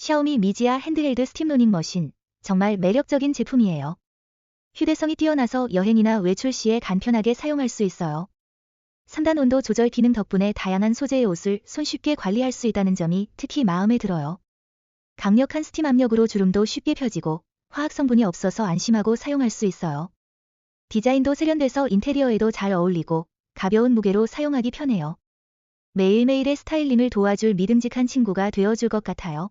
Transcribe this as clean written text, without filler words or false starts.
샤오미 미지아 핸드헬드 스팀 로닝 머신, 정말 매력적인 제품이에요. 휴대성이 뛰어나서 여행이나 외출 시에 간편하게 사용할 수 있어요. 3단 온도 조절 기능 덕분에 다양한 소재의 옷을 손쉽게 관리할 수 있다는 점이 특히 마음에 들어요. 강력한 스팀 압력으로 주름도 쉽게 펴지고 화학 성분이 없어서 안심하고 사용할 수 있어요. 디자인도 세련돼서 인테리어에도 잘 어울리고 가벼운 무게로 사용하기 편해요. 매일매일의 스타일링을 도와줄 믿음직한 친구가 되어줄 것 같아요.